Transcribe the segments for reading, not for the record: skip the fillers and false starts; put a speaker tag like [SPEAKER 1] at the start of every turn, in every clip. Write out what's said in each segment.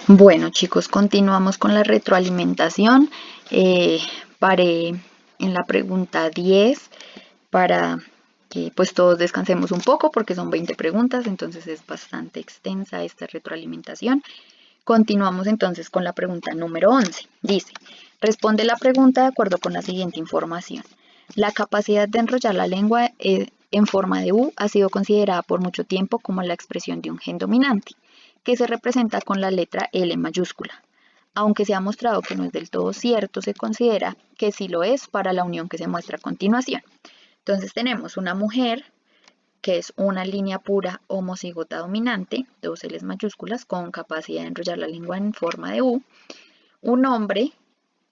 [SPEAKER 1] Bueno, chicos, continuamos con la retroalimentación. Paré en la pregunta 10 para que pues todos descansemos un poco porque son 20 preguntas, entonces es bastante extensa esta retroalimentación. Continuamos entonces con la pregunta número 11. Dice, responde la pregunta de acuerdo con la siguiente información. La capacidad de enrollar la lengua en forma de U ha sido considerada por mucho tiempo como la expresión de un gen dominante, que se representa con la letra L mayúscula. Aunque se ha mostrado que no es del todo cierto, se considera que sí lo es para la unión que se muestra a continuación. Entonces tenemos una mujer que es una línea pura homocigota dominante, dos L's mayúsculas, con capacidad de enrollar la lengua en forma de U. Un hombre,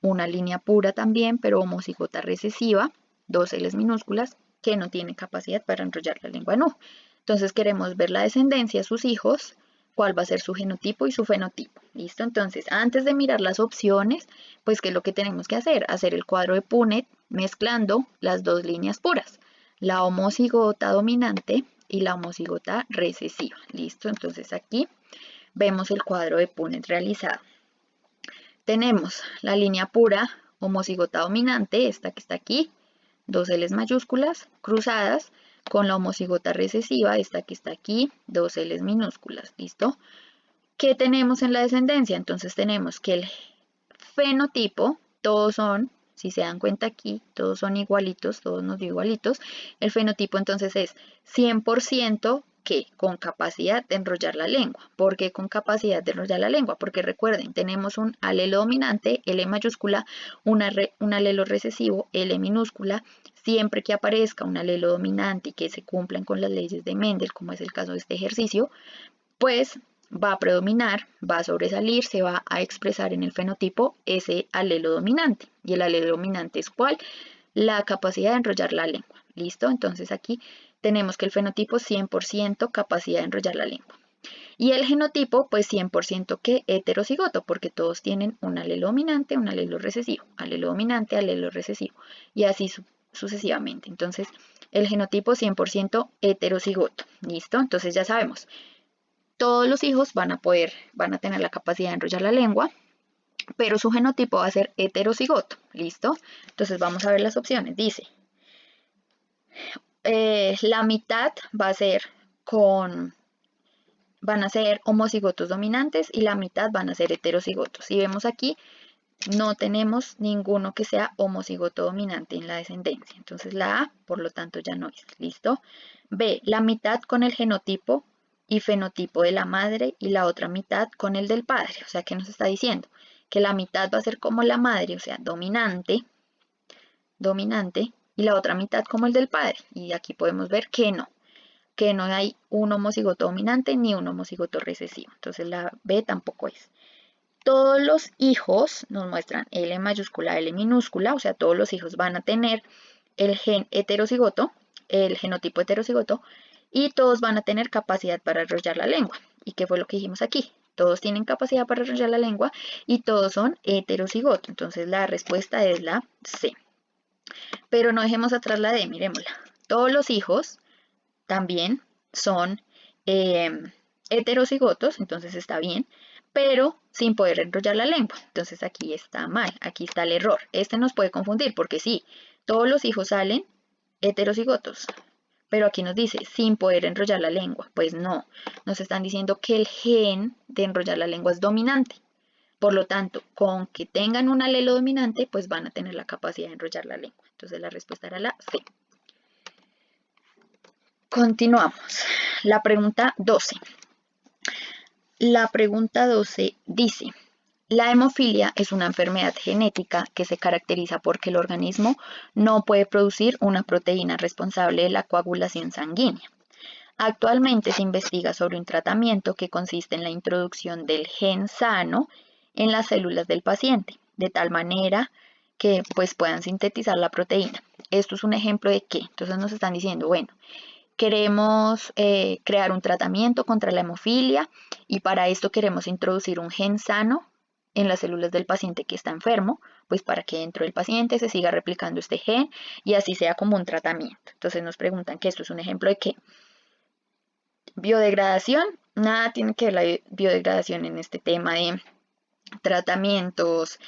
[SPEAKER 1] una línea pura también, pero homocigota recesiva, dos L's minúsculas, que no tiene capacidad para enrollar la lengua en U. Entonces queremos ver la descendencia de sus hijos, cuál va a ser su genotipo y su fenotipo. ¿Listo? Entonces, antes de mirar las opciones, pues, ¿qué es lo que tenemos que hacer? Hacer el cuadro de Punnett mezclando las dos líneas puras, la homocigota dominante y la homocigota recesiva. ¿Listo? Entonces aquí vemos el cuadro de Punnett realizado. Tenemos la línea pura homocigota dominante, esta que está aquí, dos L's mayúsculas cruzadas con la homocigota recesiva, esta que está aquí, dos L's minúsculas, ¿listo? ¿Qué tenemos en la descendencia? Entonces tenemos que el fenotipo, todos son, si se dan cuenta aquí, todos son igualitos, todos nos dio igualitos. El fenotipo entonces es 100% que con capacidad de enrollar la lengua. ¿Por qué con capacidad de enrollar la lengua? Porque recuerden, tenemos un alelo dominante, L mayúscula, un alelo recesivo, L minúscula. Siempre que aparezca un alelo dominante y que se cumplan con las leyes de Mendel, como es el caso de este ejercicio, pues va a predominar, va a sobresalir, se va a expresar en el fenotipo ese alelo dominante. ¿Y el alelo dominante es cuál? La capacidad de enrollar la lengua. ¿Listo? Entonces aquí tenemos que el fenotipo 100% capacidad de enrollar la lengua. Y el genotipo, pues 100% que heterocigoto, porque todos tienen un alelo dominante, un alelo recesivo, alelo dominante, alelo recesivo, y así sucesivamente. Entonces, el genotipo 100% heterocigoto. ¿Listo? Entonces ya sabemos, todos los hijos van a tener la capacidad de enrollar la lengua, pero su genotipo va a ser heterocigoto, ¿listo? Entonces vamos a ver las opciones. Dice, la mitad van a ser homocigotos dominantes y la mitad van a ser heterocigotos. Si vemos aquí, no tenemos ninguno que sea homocigoto dominante en la descendencia. Entonces la A, por lo tanto, ya no es. ¿Listo? B, la mitad con el genotipo y fenotipo de la madre y la otra mitad con el del padre. O sea, ¿qué nos está diciendo? Que la mitad va a ser como la madre, o sea, dominante, y la otra mitad como el del padre. Y aquí podemos ver que no hay un homocigoto dominante ni un homocigoto recesivo. Entonces la B tampoco es. Todos los hijos nos muestran L mayúscula, L minúscula, o sea, todos los hijos van a tener el gen heterocigoto, el genotipo heterocigoto, y todos van a tener capacidad para enrollar la lengua. ¿Y qué fue lo que dijimos aquí? Todos tienen capacidad para enrollar la lengua y todos son heterocigoto. Entonces la respuesta es la C. Pero no dejemos atrás la D, miremosla. Todos los hijos también son heterocigotos, entonces está bien, pero sin poder enrollar la lengua. Entonces aquí está mal, aquí está el error. Este nos puede confundir porque sí, todos los hijos salen heterocigotos, pero aquí nos dice sin poder enrollar la lengua. Pues no, nos están diciendo que el gen de enrollar la lengua es dominante. Por lo tanto, con que tengan un alelo dominante, pues van a tener la capacidad de enrollar la lengua. Entonces la respuesta era la C. Continuamos. La pregunta 12. La pregunta 12 dice, la hemofilia es una enfermedad genética que se caracteriza porque el organismo no puede producir una proteína responsable de la coagulación sanguínea. Actualmente se investiga sobre un tratamiento que consiste en la introducción del gen sano en las células del paciente, de tal manera que pues, puedan sintetizar la proteína. Esto es un ejemplo de qué. Entonces nos están diciendo, bueno, queremos crear un tratamiento contra la hemofilia y para esto queremos introducir un gen sano en las células del paciente que está enfermo, pues para que dentro del paciente se siga replicando este gen y así sea como un tratamiento. Entonces nos preguntan que esto es un ejemplo de qué. Biodegradación nada tiene que ver la biodegradación en este tema de tratamientos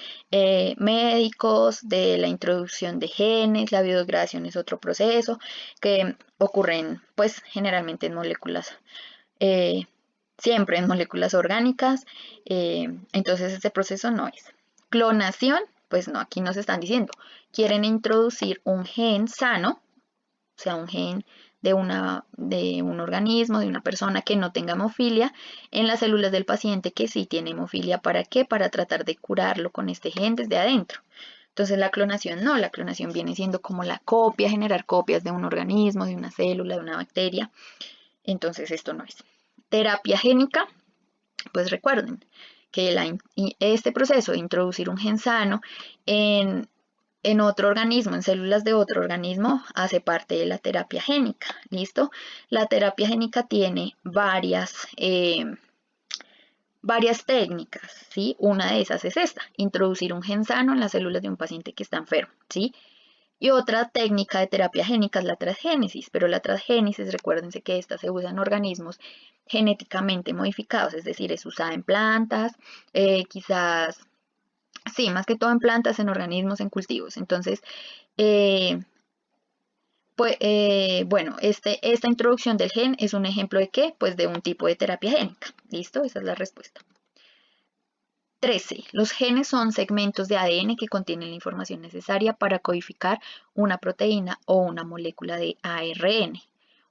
[SPEAKER 1] médicos, de la introducción de genes. La biodegradación es otro proceso que ocurre pues generalmente en moléculas, eh, siempre en moléculas orgánicas, entonces este proceso no es. Clonación, pues no, aquí nos están diciendo, quieren introducir un gen sano, o sea, un gen de un organismo, de una persona que no tenga hemofilia, en las células del paciente que sí tiene hemofilia. ¿Para qué? Para tratar de curarlo con este gen desde adentro. Entonces la clonación no, la clonación viene siendo como la copia, generar copias de un organismo, de una célula, de una bacteria. Entonces esto no es. Terapia génica, pues recuerden que este proceso de introducir un gen sano en otro organismo, en células de otro organismo, hace parte de la terapia génica. ¿Listo? La terapia génica tiene varias técnicas, ¿sí? Una de esas es esta, introducir un gen sano en las células de un paciente que está enfermo, ¿sí? Y otra técnica de terapia génica es la transgénesis, pero la transgénesis, recuérdense que esta se usa en organismos genéticamente modificados, es decir, es usada en plantas, quizás, sí, más que todo en plantas, en organismos, en cultivos. Entonces, eh, bueno, esta introducción del gen es un ejemplo de qué, pues de un tipo de terapia génica. ¿Listo? Esa es la respuesta. 13. Los genes son segmentos de ADN que contienen la información necesaria para codificar una proteína o una molécula de ARN.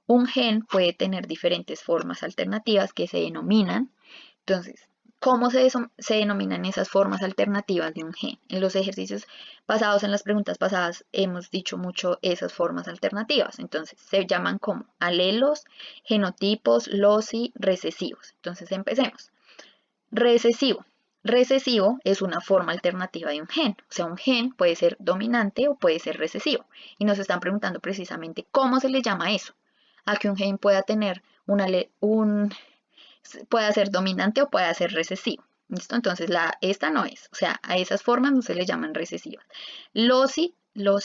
[SPEAKER 1] Un gen puede tener diferentes formas alternativas que se denominan. Entonces, ¿cómo se denominan esas formas alternativas de un gen? En los ejercicios pasados, en las preguntas pasadas, hemos dicho mucho esas formas alternativas. Entonces, se llaman como alelos, genotipos, loci, recesivos. Entonces, empecemos. Recesivo. Recesivo es una forma alternativa de un gen. O sea, un gen puede ser dominante o puede ser recesivo. Y nos están preguntando precisamente cómo se le llama eso. A que un gen pueda tener pueda ser dominante o pueda ser recesivo. ¿Listo? Entonces, esta no es. O sea, a esas formas no se le llaman recesivas. Loci,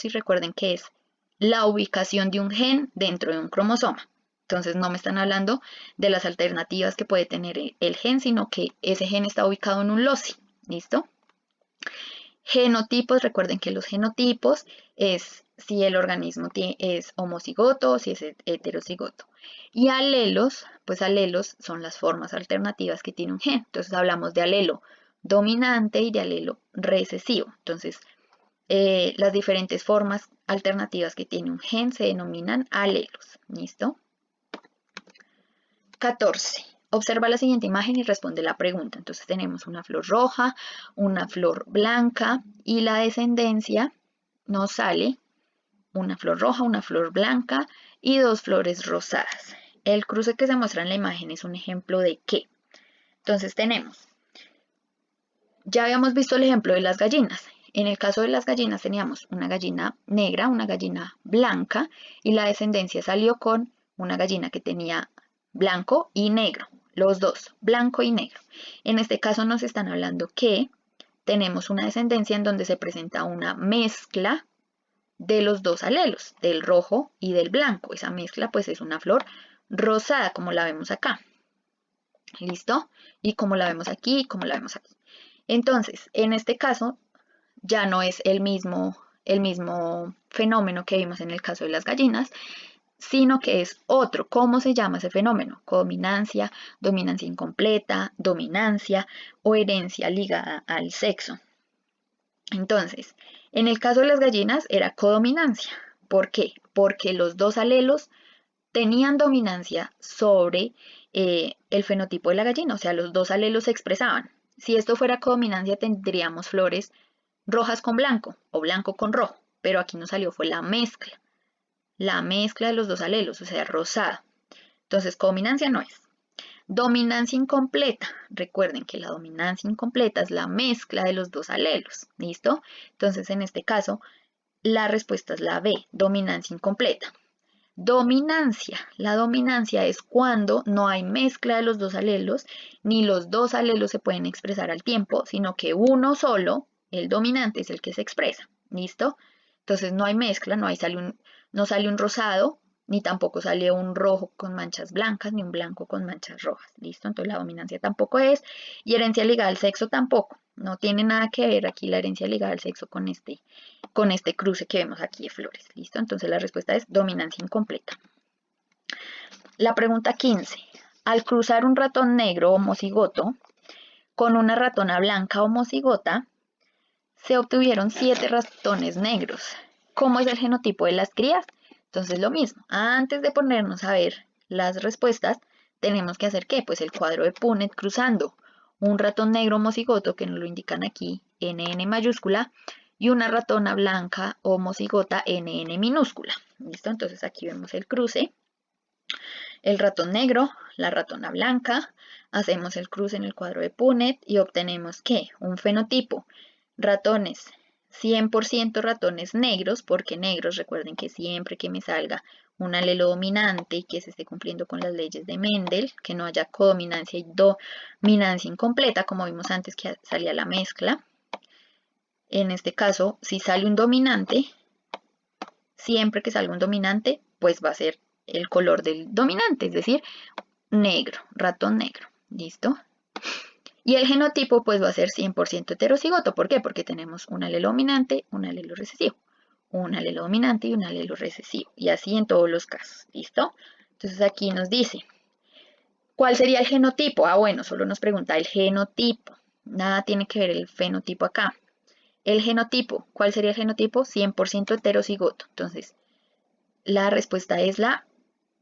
[SPEAKER 1] recuerden que es la ubicación de un gen dentro de un cromosoma. Entonces no me están hablando de las alternativas que puede tener el gen, sino que ese gen está ubicado en un loci. ¿Listo? Genotipos, recuerden que los genotipos es si el organismo es homocigoto o si es heterocigoto. Y alelos, pues alelos son las formas alternativas que tiene un gen. Entonces hablamos de alelo dominante y de alelo recesivo. Entonces, las diferentes formas alternativas que tiene un gen se denominan alelos. ¿Listo? 14. Observa la siguiente imagen y responde la pregunta. Entonces tenemos una flor roja, una flor blanca y la descendencia nos sale una flor roja, una flor blanca y dos flores rosadas. El cruce que se muestra en la imagen es un ejemplo de qué. Entonces ya habíamos visto el ejemplo de las gallinas. En el caso de las gallinas teníamos una gallina negra, una gallina blanca y la descendencia salió con una gallina que tenía blanco y negro, los dos, blanco y negro. En este caso nos están hablando que tenemos una descendencia en donde se presenta una mezcla de los dos alelos, del rojo y del blanco. Esa mezcla pues es una flor rosada como la vemos acá. ¿Listo? Y como la vemos aquí y como la vemos aquí. Entonces, en este caso, ya no es el mismo fenómeno que vimos en el caso de las gallinas, sino que es otro. ¿Cómo se llama ese fenómeno? Codominancia, dominancia incompleta, dominancia o herencia ligada al sexo. Entonces, en el caso de las gallinas era codominancia. ¿Por qué? Porque los dos alelos tenían dominancia sobre el fenotipo de la gallina, o sea, los dos alelos se expresaban. Si esto fuera codominancia, tendríamos flores rojas con blanco o blanco con rojo, pero aquí nos salió fue la mezcla de los dos alelos, o sea, rosada. Entonces, codominancia no es. Dominancia incompleta. Recuerden que la dominancia incompleta es la mezcla de los dos alelos. ¿Listo? Entonces, en este caso, la respuesta es la B, dominancia incompleta. Dominancia. La dominancia es cuando no hay mezcla de los dos alelos, ni los dos alelos se pueden expresar al tiempo, sino que uno solo, el dominante, es el que se expresa. ¿Listo? Entonces no hay mezcla, no sale un rosado ni tampoco sale un rojo con manchas blancas, ni un blanco con manchas rojas. ¿Listo? Entonces la dominancia tampoco es. Y herencia ligada al sexo tampoco. No tiene nada que ver aquí la herencia ligada al sexo con este cruce que vemos aquí de flores. ¿Listo? Entonces la respuesta es dominancia incompleta. La pregunta 15. Al cruzar un ratón negro homocigoto con una ratona blanca homocigota, se obtuvieron 7 ratones negros. ¿Cómo es el genotipo de las crías? Entonces lo mismo, antes de ponernos a ver las respuestas, tenemos que hacer ¿qué? Pues el cuadro de Punnett cruzando un ratón negro homocigoto, que nos lo indican aquí, NN mayúscula, y una ratona blanca homocigota, NN minúscula. ¿Listo? Entonces aquí vemos el cruce. El ratón negro, la ratona blanca, hacemos el cruce en el cuadro de Punnett y obtenemos ¿qué? Un fenotipo. Ratones, 100% ratones negros, porque negros, recuerden que siempre que me salga un alelo dominante y que se esté cumpliendo con las leyes de Mendel, que no haya codominancia y dominancia incompleta, como vimos antes que salía la mezcla. En este caso, si sale un dominante, siempre que salga un dominante, pues va a ser el color del dominante, es decir, negro, ratón negro. ¿Listo? Y el genotipo pues va a ser 100% heterocigoto. ¿Por qué? Porque tenemos un alelo dominante, un alelo recesivo. Un alelo dominante y un alelo recesivo. Y así en todos los casos. ¿Listo? Entonces aquí nos dice, ¿cuál sería el genotipo? Ah, bueno, solo nos pregunta el genotipo. Nada tiene que ver el fenotipo acá. El genotipo, ¿cuál sería el genotipo? 100% heterocigoto. Entonces, la respuesta es la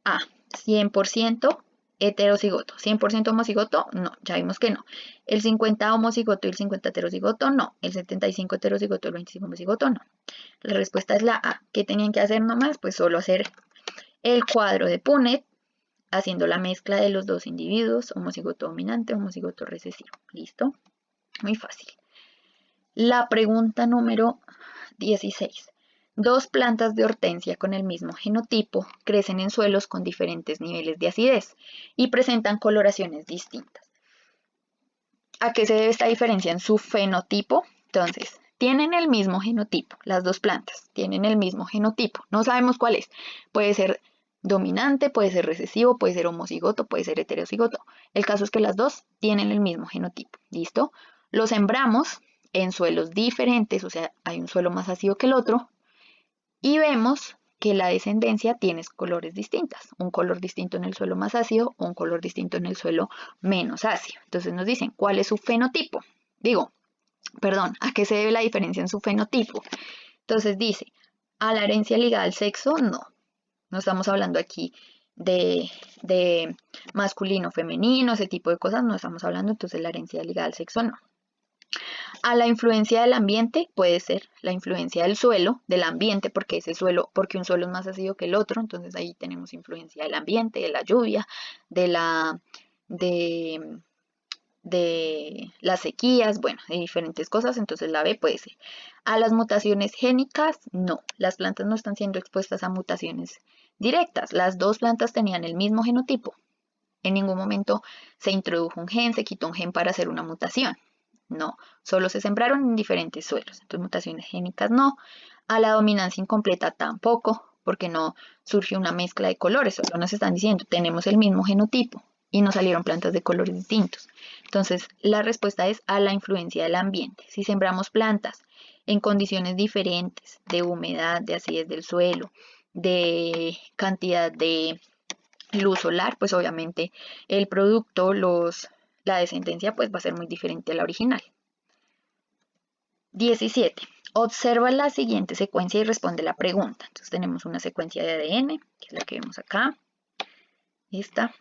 [SPEAKER 1] A, 100% heterocigoto. 100% homocigoto, no, ya vimos que no. El 50 homocigoto y el 50 heterocigoto, no. El 75 heterocigoto y el 25 homocigoto, no. La respuesta es la A. ¿Qué tenían que hacer nomás? Pues solo hacer el cuadro de Punnett, haciendo la mezcla de los dos individuos, homocigoto dominante, homocigoto recesivo. ¿Listo? Muy fácil. La pregunta número 16. Dos plantas de hortensia con el mismo genotipo crecen en suelos con diferentes niveles de acidez y presentan coloraciones distintas. ¿A qué se debe esta diferencia en su fenotipo? Entonces, tienen el mismo genotipo, las dos plantas tienen el mismo genotipo. No sabemos cuál es. Puede ser dominante, puede ser recesivo, puede ser homocigoto, puede ser heterocigoto. El caso es que las dos tienen el mismo genotipo. ¿Listo? Los sembramos en suelos diferentes, o sea, hay un suelo más ácido que el otro, y vemos que la descendencia tiene colores distintas, un color distinto en el suelo más ácido o un color distinto en el suelo menos ácido. Entonces nos dicen, ¿cuál es su fenotipo? ¿A qué se debe la diferencia en su fenotipo? Entonces dice, ¿a la herencia ligada al sexo? No. No estamos hablando aquí de masculino, femenino, ese tipo de cosas, no estamos hablando, entonces la herencia ligada al sexo no. A la influencia del ambiente puede ser la influencia del suelo, del ambiente, porque un suelo es más ácido que el otro, entonces ahí tenemos influencia del ambiente, de la lluvia, de las sequías, bueno, de diferentes cosas, entonces la B puede ser. A las mutaciones génicas, no, las plantas no están siendo expuestas a mutaciones directas, las dos plantas tenían el mismo genotipo, en ningún momento se introdujo un gen, se quitó un gen para hacer una mutación. No, solo se sembraron en diferentes suelos. Entonces, mutaciones génicas no. A la dominancia incompleta tampoco, porque no surgió una mezcla de colores. Solo nos están diciendo, tenemos el mismo genotipo y nos salieron plantas de colores distintos. Entonces, la respuesta es a la influencia del ambiente. Si sembramos plantas en condiciones diferentes de humedad, de acidez del suelo, de cantidad de luz solar, pues obviamente el producto, la descendencia pues va a ser muy diferente a la original. 17. Observa la siguiente secuencia y responde la pregunta. Entonces tenemos una secuencia de ADN, que es la que vemos acá. Esta.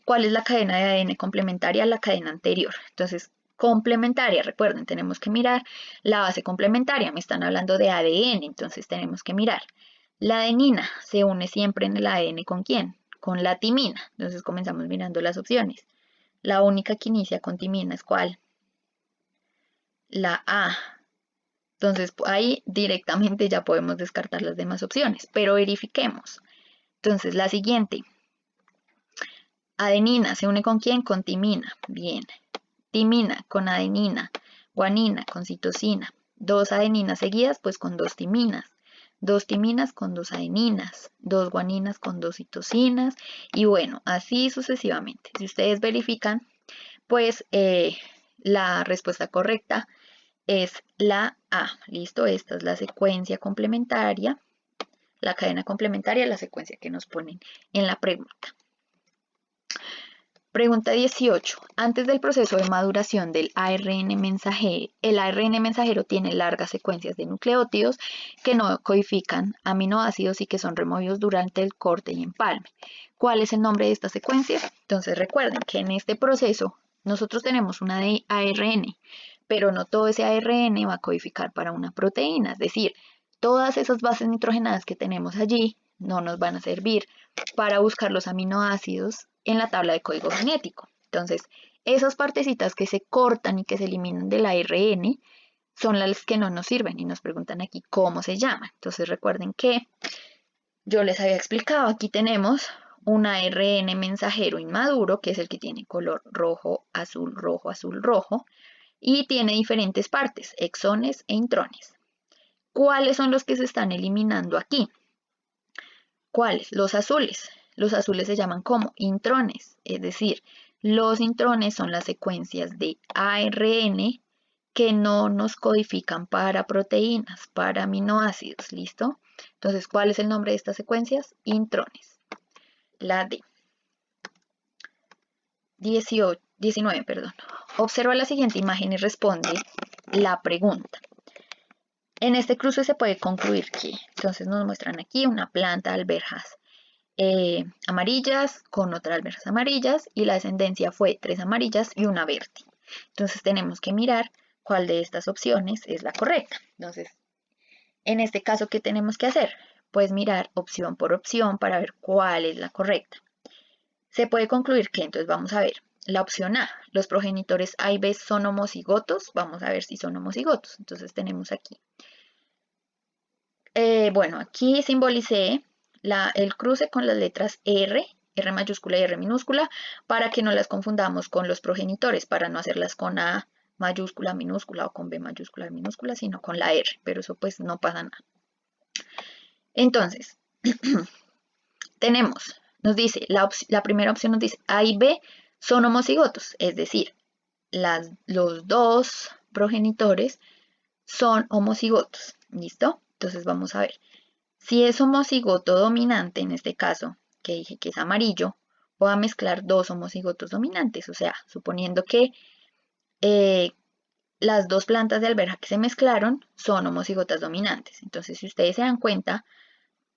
[SPEAKER 1] ¿Cuál es la cadena de ADN complementaria a la cadena anterior? Entonces, complementaria, recuerden, tenemos que mirar la base complementaria. Me están hablando de ADN, entonces tenemos que mirar. La adenina se une siempre en el ADN ¿con quién? Con la timina. Entonces comenzamos mirando las opciones. La única que inicia con timina es ¿cuál? La A. Entonces ahí directamente ya podemos descartar las demás opciones, pero verifiquemos. Entonces la siguiente. Adenina se une ¿con quién? Con timina. Bien. Timina con adenina. Guanina con citosina. Dos adeninas seguidas, pues con dos timinas. 2 timinas con 2 adeninas, 2 guaninas con 2 citosinas y bueno, así sucesivamente. Si ustedes verifican, pues la respuesta correcta es la A. ¿Listo? Esta es la secuencia complementaria, la cadena complementaria, la secuencia que nos ponen en la pregunta. Pregunta 18. Antes del proceso de maduración del ARN mensajero, el ARN mensajero tiene largas secuencias de nucleótidos que no codifican aminoácidos y que son removidos durante el corte y empalme. ¿Cuál es el nombre de esta secuencia? Entonces recuerden que en este proceso nosotros tenemos una de ARN, pero no todo ese ARN va a codificar para una proteína, es decir, todas esas bases nitrogenadas que tenemos allí no nos van a servir para buscar los aminoácidos en la tabla de código genético. Entonces, esas partecitas que se cortan y que se eliminan del ARN son las que no nos sirven y nos preguntan aquí cómo se llaman. Entonces, recuerden que yo les había explicado, aquí tenemos un ARN mensajero inmaduro, que es el que tiene color rojo, azul, rojo, y tiene diferentes partes, exones e intrones. ¿Cuáles son los que se están eliminando aquí? ¿Cuáles? Los azules. Los azules se llaman como intrones, es decir, los intrones son las secuencias de ARN que no nos codifican para proteínas, para aminoácidos, ¿listo? Entonces, ¿cuál es el nombre de estas secuencias? Intrones. La D. 19, perdón. Observa la siguiente imagen y responde la pregunta. En este cruce se puede concluir que, entonces nos muestran aquí una planta de alberjas amarillas con otras alberjas amarillas y la descendencia fue 3 amarillas y una verde. Entonces tenemos que mirar cuál de estas opciones es la correcta. Entonces, en este caso, ¿qué tenemos que hacer? Pues mirar opción por opción para ver cuál es la correcta. Se puede concluir que, entonces vamos a ver, la opción A, los progenitores A y B son homocigotos. Vamos a ver si son homocigotos. Entonces tenemos aquí. Bueno, aquí simbolicé el cruce con las letras R, R mayúscula y R minúscula, para que no las confundamos con los progenitores, para no hacerlas con A mayúscula, minúscula o con B mayúscula, minúscula, sino con la R, pero eso pues no pasa nada. Entonces, tenemos, nos dice, la primera opción nos dice A y B son homocigotos, es decir, los dos progenitores son homocigotos, ¿listo? Entonces vamos a ver. Si es homocigoto dominante, en este caso, que dije que es amarillo, voy a mezclar dos homocigotos dominantes, o sea, suponiendo que las dos plantas de alberja que se mezclaron son homocigotas dominantes. Entonces, si ustedes se dan cuenta,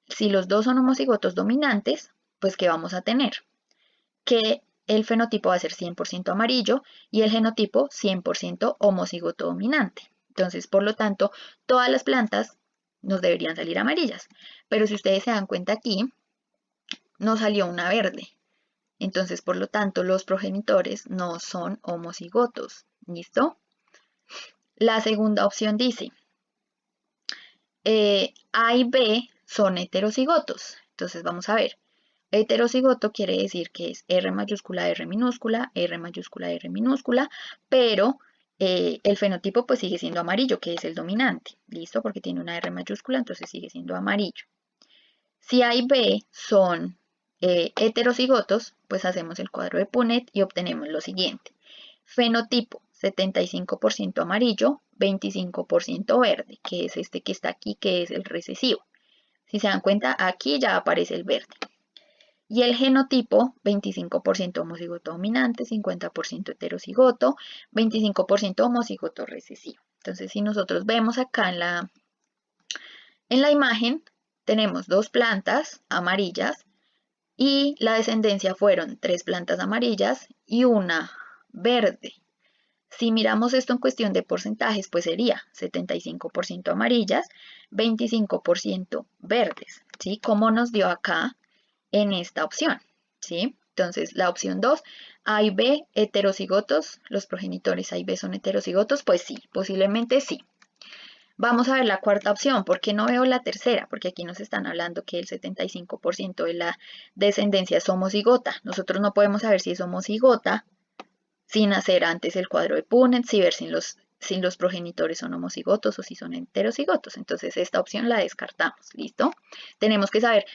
[SPEAKER 1] si los dos son homocigotos dominantes, pues ¿qué vamos a tener? Que el fenotipo va a ser 100% amarillo y el genotipo 100% homocigoto dominante. Entonces, por lo tanto, todas las plantas nos deberían salir amarillas. Pero si ustedes se dan cuenta aquí, nos salió una verde. Entonces, por lo tanto, los progenitores no son homocigotos. ¿Listo? La segunda opción dice, A y B son heterocigotos. Entonces, vamos a ver. Heterocigoto quiere decir que es R mayúscula, R minúscula, R mayúscula, R minúscula, pero el fenotipo pues sigue siendo amarillo, que es el dominante, ¿listo? Porque tiene una R mayúscula, entonces sigue siendo amarillo. Si A y B son heterocigotos, pues hacemos el cuadro de Punnett y obtenemos lo siguiente. Fenotipo 75% amarillo, 25% verde, que es este que está aquí, que es el recesivo. Si se dan cuenta, aquí ya aparece el verde. Y el genotipo, 25% homocigoto dominante, 50% heterocigoto, 25% homocigoto recesivo. Entonces, si nosotros vemos acá en la imagen, tenemos dos plantas amarillas y la descendencia fueron 3 plantas amarillas y una verde. Si miramos esto en cuestión de porcentajes, pues sería 75% amarillas, 25% verdes, ¿sí? Como nos dio acá en esta opción, ¿sí? Entonces, la opción 2, A y B, heterocigotos, los progenitores A y B son heterocigotos, pues sí, posiblemente sí. Vamos a ver la cuarta opción. ¿Por qué no veo la tercera? Porque aquí nos están hablando que el 75% de la descendencia es homocigota. Nosotros no podemos saber si es homocigota sin hacer antes el cuadro de Punnett, sin si los progenitores son homocigotos o si son heterocigotos. Entonces esta opción la descartamos, ¿listo? Tenemos que saber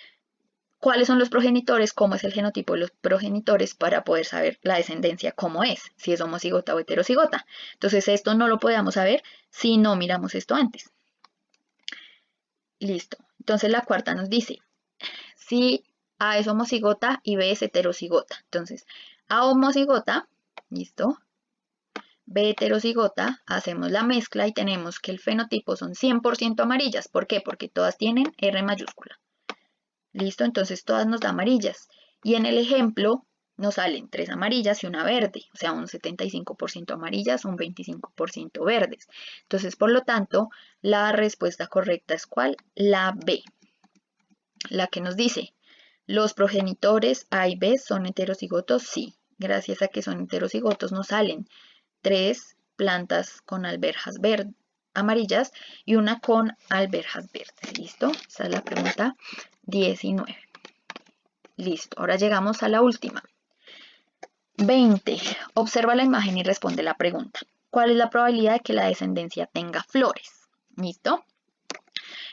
[SPEAKER 1] cuáles son los progenitores, cómo es el genotipo de los progenitores para poder saber la descendencia, cómo es, si es homocigota o heterocigota. Entonces esto no lo podemos saber si no miramos esto antes. Listo. Entonces la cuarta nos dice, si A es homocigota y B es heterocigota. Entonces, A homocigota, listo, B heterocigota, hacemos la mezcla y tenemos que el fenotipo son 100% amarillas. ¿Por qué? Porque todas tienen R mayúscula. Listo, entonces todas nos da amarillas. Y en el ejemplo nos salen 3 amarillas y una verde, o sea, un 75% amarillas, un 25% verdes. Entonces, por lo tanto, la respuesta correcta es ¿cuál? La B. La que nos dice, ¿los progenitores A y B son heterocigotos? Sí. Gracias a que son heterocigotos nos salen 3 plantas con alberjas amarillas y una con alberjas verdes. ¿Listo? Esa es la pregunta 19. Listo. Ahora llegamos a la última. 20. Observa la imagen y responde la pregunta. ¿Cuál es la probabilidad de que la descendencia tenga flores? ¿Listo?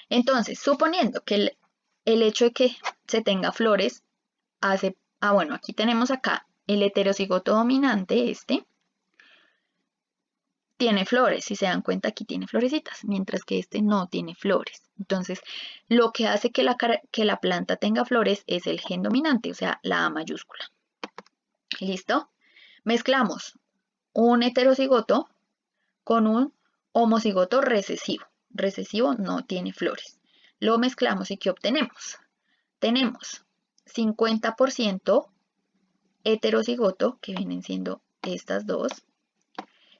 [SPEAKER 1] Entonces, suponiendo que el hecho de que se tenga flores hace... bueno, aquí tenemos acá el heterocigoto dominante, tiene flores, si se dan cuenta aquí tiene florecitas, mientras que este no tiene flores. Entonces, lo que hace que la planta tenga flores es el gen dominante, o sea, la A mayúscula. ¿Listo? Mezclamos un heterocigoto con un homocigoto recesivo. Recesivo no tiene flores. Lo mezclamos y ¿qué obtenemos? Tenemos 50% heterocigoto, que vienen siendo estas dos,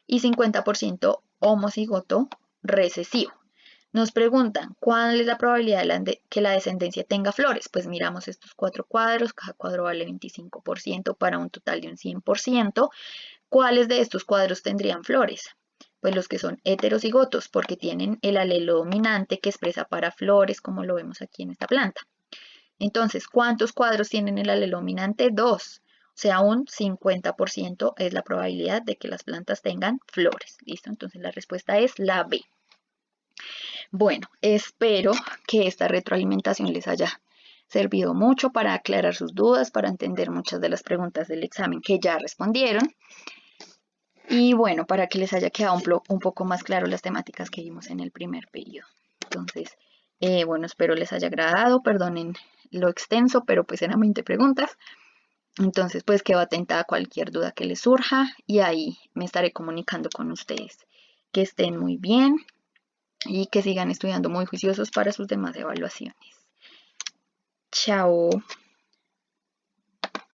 [SPEAKER 1] y 50% homocigoto recesivo. Nos preguntan, ¿cuál es la probabilidad de que la descendencia tenga flores? Pues miramos estos 4 cuadros, cada cuadro vale 25% para un total de un 100%. ¿Cuáles de estos cuadros tendrían flores? Pues los que son heterocigotos, porque tienen el alelo dominante que expresa para flores, como lo vemos aquí en esta planta. Entonces, ¿cuántos cuadros tienen el alelo dominante? 2. O sea, un 50% es la probabilidad de que las plantas tengan flores. ¿Listo? Entonces la respuesta es la B. Bueno, espero que esta retroalimentación les haya servido mucho para aclarar sus dudas, para entender muchas de las preguntas del examen que ya respondieron. Y bueno, para que les haya quedado un poco más claro las temáticas que vimos en el primer periodo. Entonces, bueno, espero les haya agradado. Perdonen lo extenso, pero pues eran 20 preguntas. Entonces, pues quedo atenta a cualquier duda que les surja y ahí me estaré comunicando con ustedes. Que estén muy bien y que sigan estudiando muy juiciosos para sus demás evaluaciones. Chao.